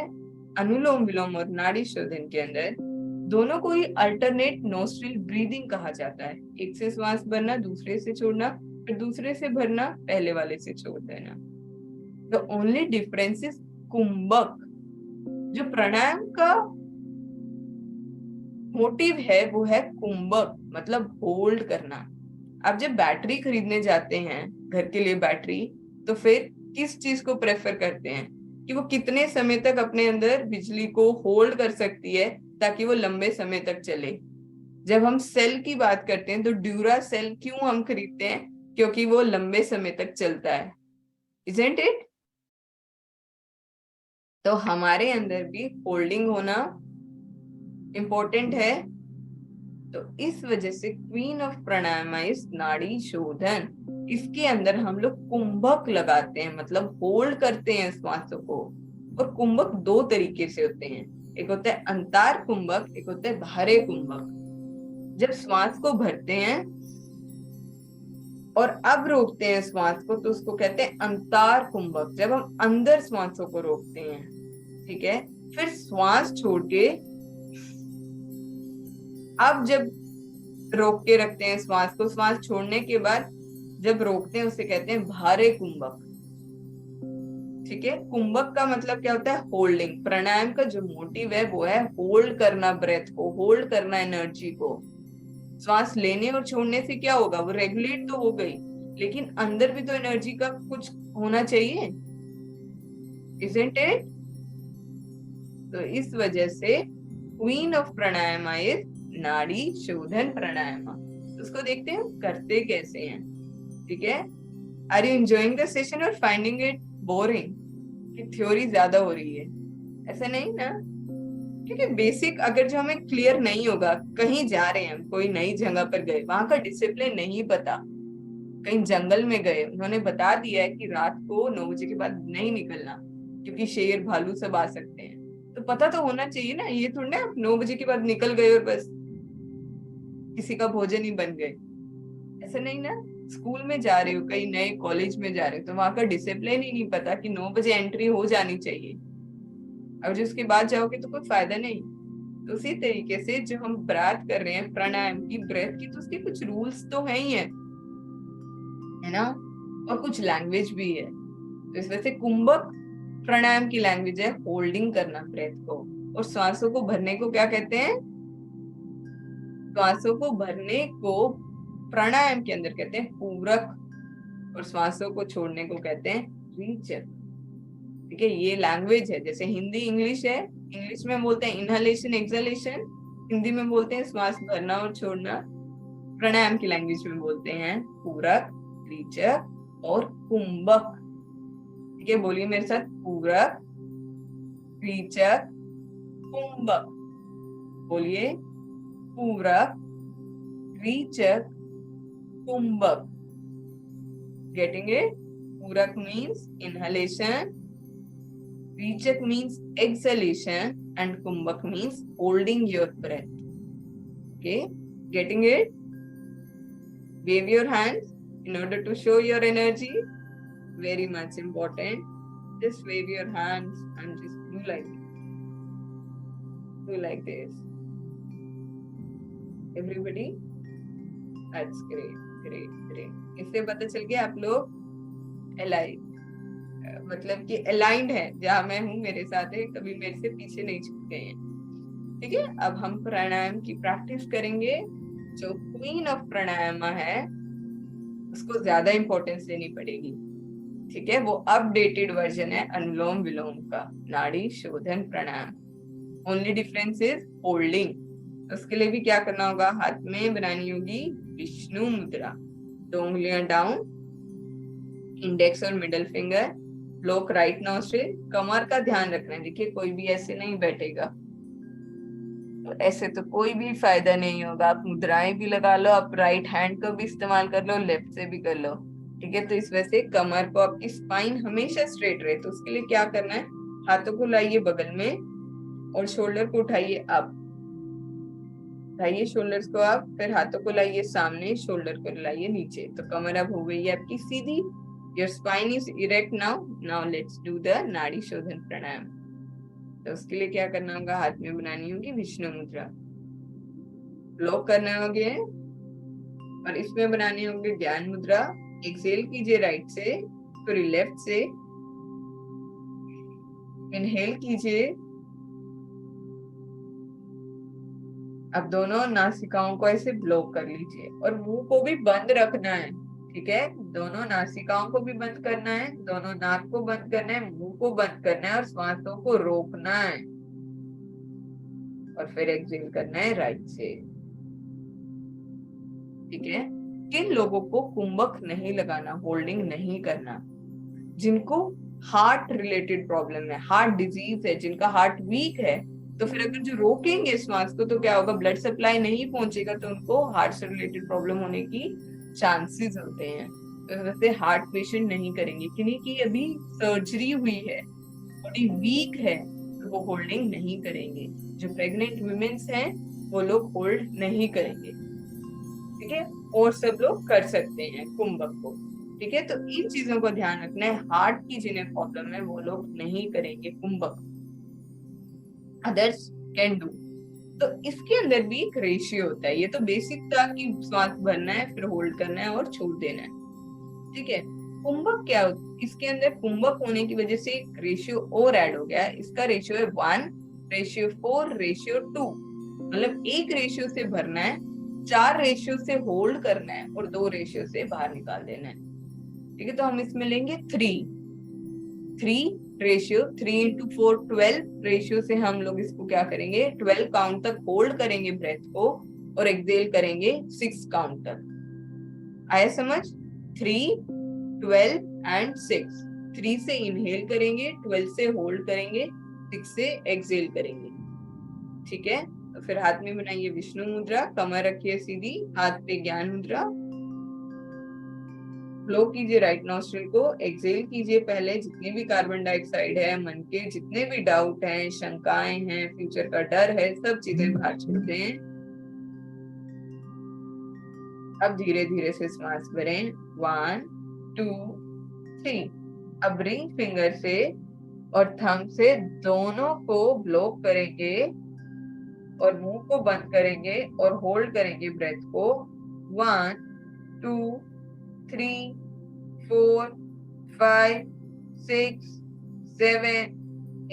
अनुलोम विलोम और नाड़ी शोधन के अंदर? दोनों को ही अल्टरनेट नोस्ट्रिल ब्रीदिंग कहा जाता है. एक से श्वास भरना, दूसरे से छोड़ना, फिर दूसरे से भरना, पहले वाले से छोड़ देना. The only difference is kumbhak. जो प्राणायाम का मोटिव है वो है कुंभक, मतलब होल्ड करना. आप जब बैटरी खरीदने जाते हैं घर के लिए बैटरी, तो फिर किस चीज को प्रेफर करते हैं कि वो कितने समय तक अपने अंदर बिजली को होल्ड कर सकती है ताकि वो लंबे समय तक चले. जब हम सेल की बात करते हैं तो ड्यूरा सेल क्यों हम खरीदते हैं? क्योंकि वो लंबे समय तक चलता है. Isn't it? तो हमारे अंदर भी होल्डिंग होना इम्पोर्टेंट है. तो इस वजह से queen of pranayama is nadi शोधन. इसके अंदर हम लोग कुंभक लगाते हैं, मतलब होल्ड करते हैं श्वासों को. और कुंभक दो तरीके से होते हैं, एक होता है अंतार कुंभक, एक होता है बाहरे कुंभक. जब श्वास को भरते हैं और अब रोकते हैं श्वास को तो उसको कहते हैं अंतार कुंभक. जब हम अंदर श्वासों को रोकते हैं, ठीक है, फिर श्वास छोड़ के अब जब रोक के रखते हैं श्वास को, श्वास छोड़ने के बाद जब रोकते हैं उसे कहते हैं भारे कुंभक. ठीक है, कुंभक का मतलब क्या होता है? होल्डिंग. प्राणायाम का जो मोटिव है वो है होल्ड करना, ब्रेथ को होल्ड करना, एनर्जी को. श्वास लेने और छोड़ने से क्या होगा? वो रेगुलेट तो हो गई, लेकिन अंदर भी तो एनर्जी का कुछ होना चाहिए. Isn't it? तो इस वजह से queen of pranayama is nadi shodhan प्राणायाम. उसको देखते हैं करते कैसे हैं. ठीक है, are you enjoying the session और फाइंडिंग इट बोरिंग कि थ्योरी ज्यादा हो रही है? ऐसा नहीं ना, क्योंकि बेसिक अगर जो हमें क्लियर नहीं होगा, कहीं जा रहे हैं, कोई नई जगह पर गए, वहां का डिसिप्लिन नहीं पता, कहीं जंगल में गए, उन्होंने बता दिया है कि रात को 9 बजे के बाद नहीं निकलना क्योंकि शेर भालू सब आ सकते हैं, तो पता तो होना चाहिए ना. ये थोड़ा ना 9 बजे के बाद निकल गए और बस किसी का भोजन ही बन गए. ऐसा नहीं ना. स्कूल में जा रहे हो, कहीं नए कॉलेज में जा रहे हो, तो वहां का डिसिप्लिन ही नहीं पता कि 9 बजे एंट्री हो जानी चाहिए. अब जो उसके बाद जाओगे तो कोई फायदा नहीं. तो उसी तरीके से जो हम बात कर रहे हैं प्राणायाम की, ब्रेथ की, तो उसके कुछ रूल्स तो है ही है ना, और कुछ लैंग्वेज भी है. तो इस वजह से कुंभक प्राणायाम की लैंग्वेज है होल्डिंग करना ब्रेथ को. और श्वासों को भरने को क्या कहते हैं? श्वासों को भरने को प्राणायाम के अंदर कहते हैं पूरक, और श्वासों को छोड़ने को कहते हैं रीचक. ठीक है, ये लैंग्वेज है. जैसे हिंदी इंग्लिश है, इंग्लिश में बोलते हैं इनहलेशन एक्सहेलेशन, हिंदी में बोलते हैं श्वास भरना और छोड़ना. प्राणायाम की लैंग्वेज में बोलते हैं पूरक, रेचक और कुंभक। ठीक है, बोलिए मेरे साथ, पूरक, रेचक, कुंभक। बोलिए, पूरक, रेचक, कुंभक। Getting it? पूरक means inhalation, रेचक means exhalation, and kumbhak means holding your breath. Okay, getting it? Wave your hands in order to show your energy. Very much important. Just wave your hands and just do like this. Do like this. Everybody? That's great, great, great. इससे पता चल गया आप लोग alive, मतलब कि aligned है, जहां मैं हूँ मेरे साथ है, कभी मेरे से पीछे नहीं छूट गए हैं। ठीक है, अब हम प्राणायाम की प्रैक्टिस करेंगे। जो क्वीन ऑफ प्राणायाम है उसको ज्यादा इंपॉर्टेंस देनी पड़ेगी। ठीक है, वो अपडेटेड वर्जन है अनुलोम विलोम का, nadi shodhan pranayama. Only difference is holding. उसके लिए भी क्या करना होगा, हाथ में बनानी होगी विष्णु मुद्रा, 2 उंगलियां डाउन, इंडेक्स और middle finger, block right nostril. कमर का ध्यान रखना है, देखिए कोई भी ऐसे नहीं बैठेगा, तो ऐसे तो कोई भी फायदा नहीं होगा। आप मुद्राएं भी लगा लो, आप राइट हैंड को भी इस्तेमाल कर लो, लेफ्ट से भी कर लो। ठीक है, तो इस वजह से कमर को, आपकी स्पाइन हमेशा स्ट्रेट रहे। तो उसके लिए क्या करना है, हाथों को लाइए बगल में और शोल्डर को उठाइए अप, उठाइए शोल्डर्स को आप, फिर हाथों को लाइए सामने, शोल्डर को लाइए नीचे। तो कमर अब हो गई है आपकी सीधी। Your spine is erect now. Now let's do the nadi shodhan प्राणायाम। तो उसके लिए क्या करना होगा, हाथ में बनानी होगी विष्णु मुद्रा, ब्लॉक करना होगे और इसमें बनानी होगी ज्ञान मुद्रा। एक्सेल कीजिए राइट से, फिर लेफ्ट से इनहेल कीजिए। अब दोनों नासिकाओं को ऐसे ब्लॉक कर लीजिए और मुंह को भी बंद रखना है। ठीक है, दोनों नासिकाओं को भी बंद करना है, दोनों नाक को बंद करना है, मुंह को बंद करना है और सांसों को रोकना है और फिर एक्सहेल करना है राइट से। ठीक है, किन लोगों को कुंभक नहीं लगाना, होल्डिंग नहीं करना, जिनको हार्ट रिलेटेड प्रॉब्लम है, हार्ट डिजीज है, जिनका हार्ट वीक है, तो फिर अगर जो रोकेंगे श्वास को तो क्या होगा, ब्लड सप्लाई नहीं पहुंचेगा, तो उनको हार्ट से रिलेटेड प्रॉब्लम होने की चांसेस होते हैं। तो वैसे हार्ट पेशेंट नहीं करेंगे, किन्हीं की अभी सर्जरी हुई है, बॉडी वीक है, तो वो होल्डिंग नहीं करेंगे। जो प्रेग्नेंट वुमेन्स हैं वो लोग होल्ड नहीं करेंगे। ठीक है, और सब लोग कर सकते हैं कुंभक को। ठीक है, तो इन चीजों को ध्यान रखना है। हार्ट की जिन्हें प्रॉब्लम है वो लोग नहीं करेंगे कुंभक, अदर्स कैन डू। तो इसके अंदर भी एक रेशियो होता है। ये तो बेसिक था कि श्वास भरना है, फिर होल्ड करना है और छोड़ देना है। ठीक है, कुंभक क्या होता है, इसके अंदर कुंभक होने की वजह से एक रेशियो और ऐड हो गया। इसका रेशियो है 1:4:2। मतलब 1 रेशियो से भरना है, 4 रेशियो से होल्ड करना है और 2 रेशियो से बाहर निकाल देना है। ठीक है, तो हम इसमें लेंगे 3 रेशियो, 3 × 4 12 रेशियो से हम लोग इसको क्या करेंगे, 12 काउंट तक होल्ड करेंगे ब्रेथ को और एक्सहेल करेंगे 6 काउंट तक। आया समझ? 3, 12 एंड 6। 3 से इनहेल करेंगे, 12 से होल्ड करेंगे, 6 से एक्सहेल करेंगे। ठीक है, तो फिर हाथ में बनाइए विष्णु मुद्रा, कमर रखिए सीधी, हाथ पे ज्ञान मुद्रा, ब्लो कीजिए राइट नॉस्ट्रिल को, एक्सहेल कीजिए पहले जितनी भी कार्बन डाइऑक्साइड है, मन के जितने भी डाउट हैं, शंकाएं हैं, फ्यूचर का डर है, सब चीजें बाहर छोड़ते हैं। अब धीरे धीरे से सांस भरें, 1 2 3। अब रिंग फिंगर से और थंब से दोनों को ब्लॉक करेंगे और मुंह को बंद करेंगे और होल्ड करेंगे ब्रेथ को। 1 2 3 4 5 6 7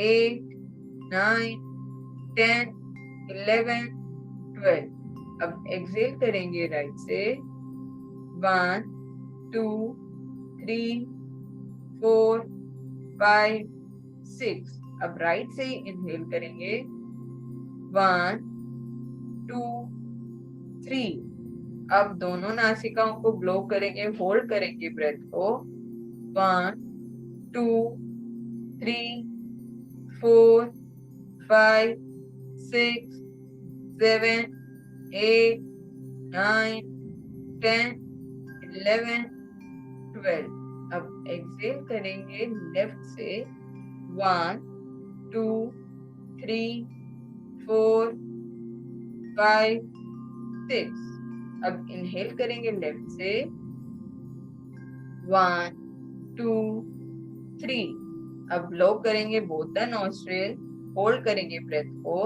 8 9 10 11 12। अब एक्सहेल करेंगे राइट से, 1 2 3 4 5 6। अब राइट से इनहेल करेंगे, 1 2 3। अब दोनों नासिकाओं को ब्लो करेंगे, होल्ड करेंगे ब्रेथ को। 1 2 3 4 5 6 7 8 9 10 11 12। अब एक्सेल करेंगे लेफ्ट से। 1 2 3 4 5 6। अब इनहेल करेंगे लेफ्ट से। 1 2 3। अब ब्लो करेंगे बोथ द नॉस्ट्रिल, होल्ड करेंगे ब्रेथ को।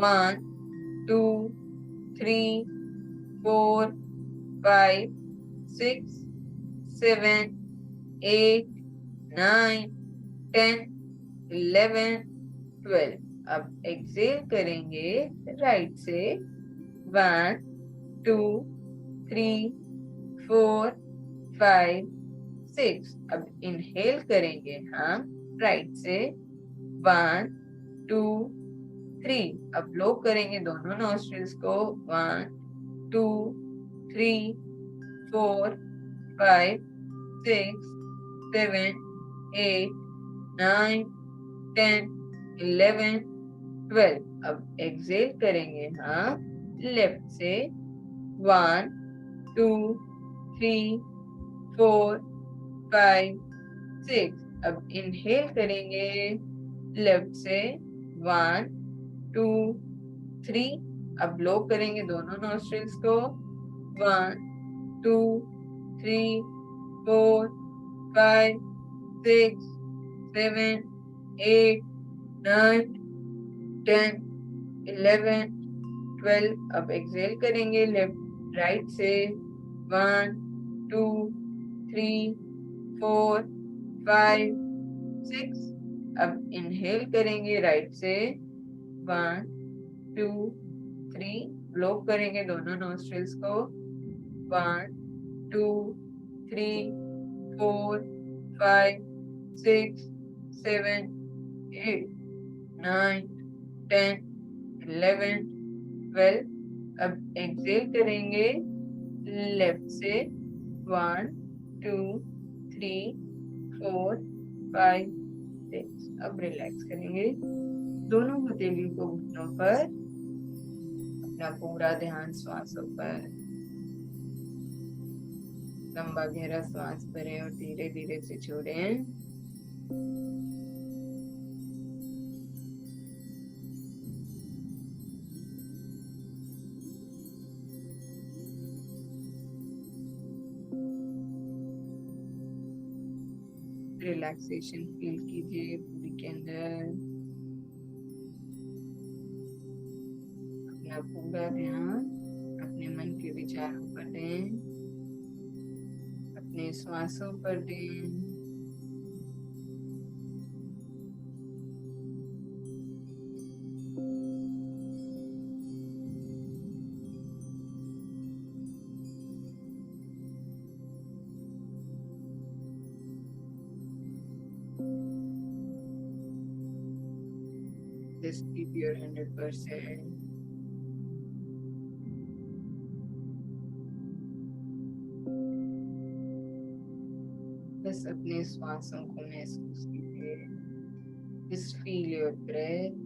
1 2 3 4 5 6 7 8 9 10 11 12। अब एक्सेल करेंगे राइट से। 1 2 3 4 5 6। अब इनहेल करेंगे हम राइट से। 1 2 3। अब ब्लो करेंगे दोनों नॉस्ट्रिल्स को। 1 2 3 4 5 6 7 8 9 10 11 12। अब एक्सेल करेंगे हम लेफ्ट से। 1 2 3 4 5 6। अब इनहेल करेंगे लेफ्ट से। 1 2 3। अब ब्लो करेंगे दोनों नॉस्ट्रिल्स को। 1 2 3 4 5 6 7 8 9 10 11 12। अब एक्सेल करेंगे लेफ्ट राइट से। 1 2 3 4 5 6। अब इनहेल करेंगे राइट से। 1 2 3। ब्लो करेंगे दोनों नॉस्ट्रिल्स को। 1 2 3 4 5 6 7 8 9 10 11 12। अब एक्सेल करेंगे लेफ्ट से। 1 2 3 4 5 6। अब रिलैक्स करेंगे दोनों हथेली को घुटनों पर। अपना पूरा ध्यान श्वासों पर। लंबा गहरा श्वास भरें और धीरे धीरे से छोड़ें। रिलैक्सेशन फील कीजिए पूरी के अंदर। अपना पूरा ध्यान अपने मन के विचारों पर दें, अपने श्वासों पर दें। Just keep your 100%. बस अपने श्वासों को महसूस कीजिए। Just feel your breath.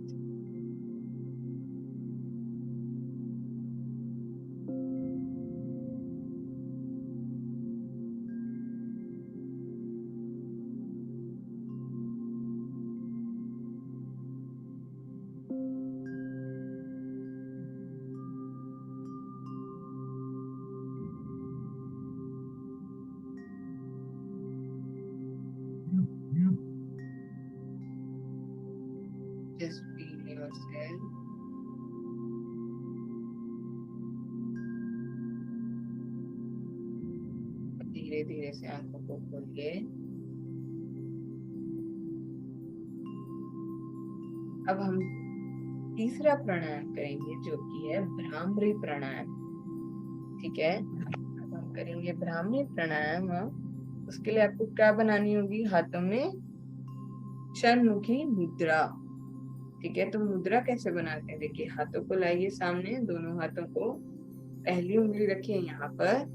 Just feel yourself. धीरे धीरे से आंखों को खोलिए। अब हम तीसरा प्राणायाम करेंगे जो कि है भ्रामरी प्राणायाम। ठीक है, अब हम करेंगे भ्रामरी प्राणायाम। उसके लिए आपको क्या बनानी होगी? हाथों में षण्मुखी मुद्रा। ठीक है, तो मुद्रा कैसे बनाते हैं? देखिए, हाथों को लाइए सामने, दोनों हाथों को पहली उंगली रखिए यहाँ पर,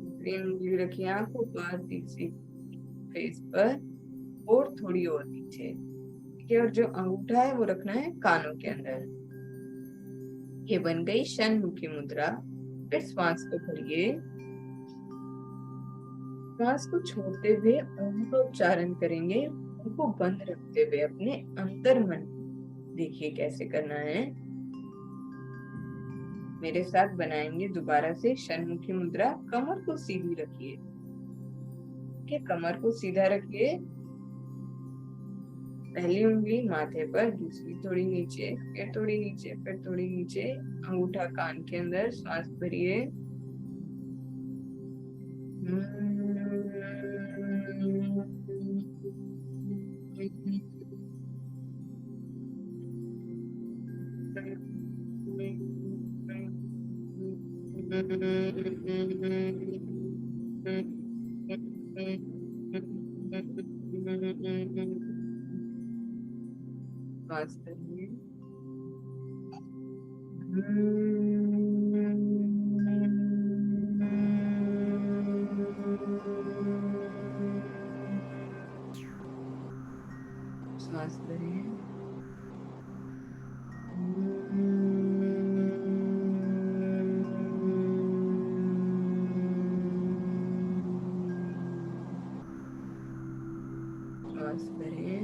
दूसरी उंगली रखिए आंखों पर, तीसरी फेस पर और थोड़ी और नीचे, ठीक है। और जो अंगूठा है वो रखना है कानों के अंदर। ये बन गई षणमुखी मुद्रा। फिर श्वास को भरिए, श्वास को छोड़ते हुए ओम का उच्चारण करेंगे, उनको बंद रखते हुए अपने अंतर मन। देखिए कैसे करना है, मेरे साथ बनाएंगे दोबारा से षणमुखी मुद्रा। कमर को सीधी रखिए, ठीक है, कमर को सीधा रखिए। पहली उंगली माथे पर, दूसरी थोड़ी नीचे, फिर थोड़ी नीचे, फिर थोड़ी नीचे, अंगूठा कान के अंदर, श्वास भरिए। श्वास भरिए। श्वास भरिए।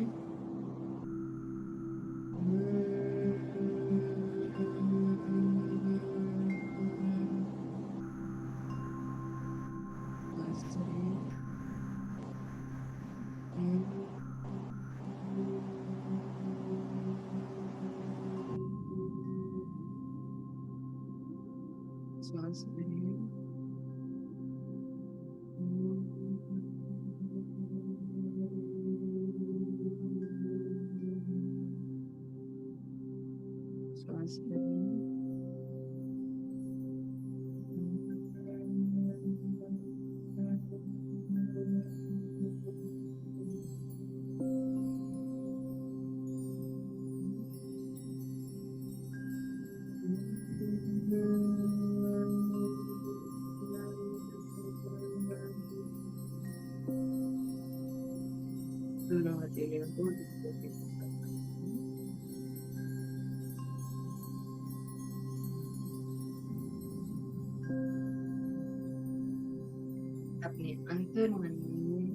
श्वास भरिए। श्वास भरिए। श्वास भरिए। दोनों हथेलियों को अपने अंतर मन में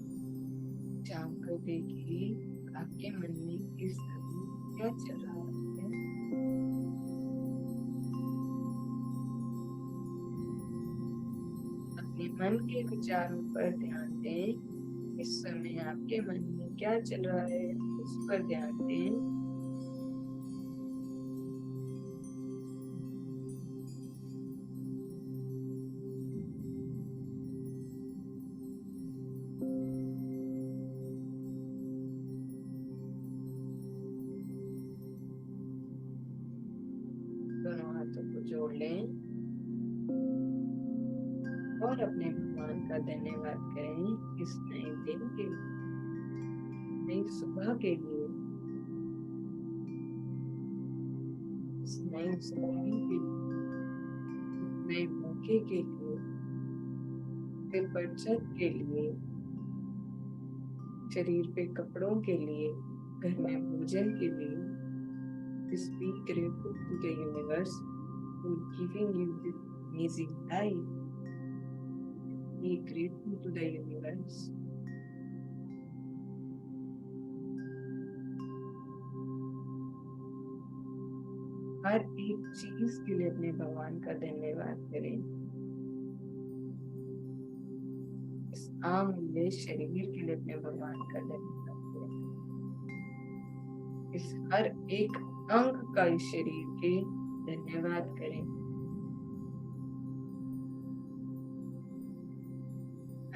झांक कर देखिए, आपके मन में इस समय क्या चल रहा है। अपने मन के विचारों पर ध्यान दें। इस समय आपके मन में क्या चल रहा है उस पर ध्यान दें। दोनों हाथों को जोड़ लें और अपने भगवान का धन्यवाद करें इस नए दिन के लिए, नई सुबह के लिए, इस नई जिंदगी के लिए, नए मौके के लिए, सिर पर छत के लिए, शरीर पे कपड़ों के लिए, घर में भोजन के लिए। Be grateful to the universe for giving you this amazing life. Be grateful to the universe. हर एक चीज के लिए अपने भगवान का धन्यवाद करें। इस अमूल्य शरीर के लिए अपने भगवान का धन्यवाद करें। इस हर एक अंग का इस शरीर के धन्यवाद करें।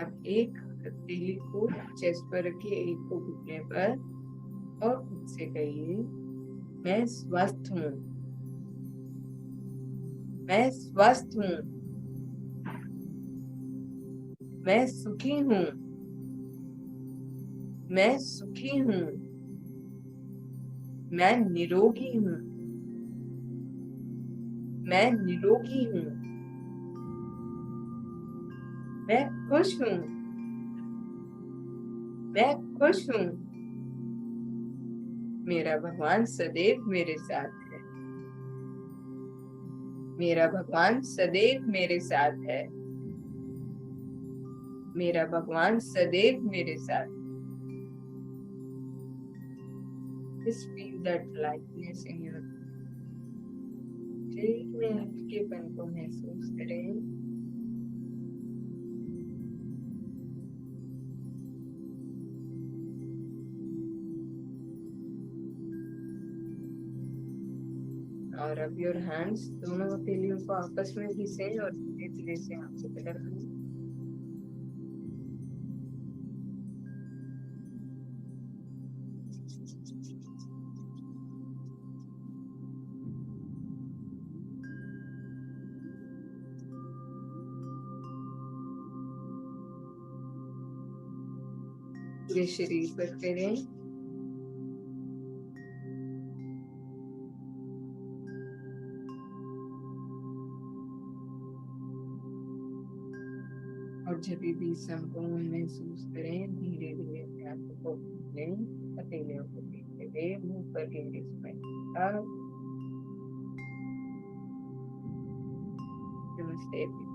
अब एक हथेली को चेस्ट पर रखिए, एक को घुटने पर, और खुद से कहिए, मैं स्वस्थ हूँ, मैं स्वस्थ हूँ, मैं सुखी हूँ, मैं सुखी हूँ, मैं निरोगी हूँ, मैं निरोगी हूँ, मैं खुश हूँ, मैं खुश हूँ। मेरा भगवान सदैव मेरे साथ है, मेरा भगवान सदैव मेरे साथ है, मेरा भगवान सदैव मेरे साथ। Just feel that lightness in your दिल में हल्केपन को महसूस करें। और अब योर हैंड्स दोनों हथेलियों को आपस में घिसे और धीरे धीरे से आंखें बंद करें। पूरे शरीर पर करें। और जब भी संपूर्ण महसूस करें, धीरे धीरे अपने हाथों को लें, हथेलियों को पीछे हुए मुंह पर गहरी स्माइल। नमस्ते।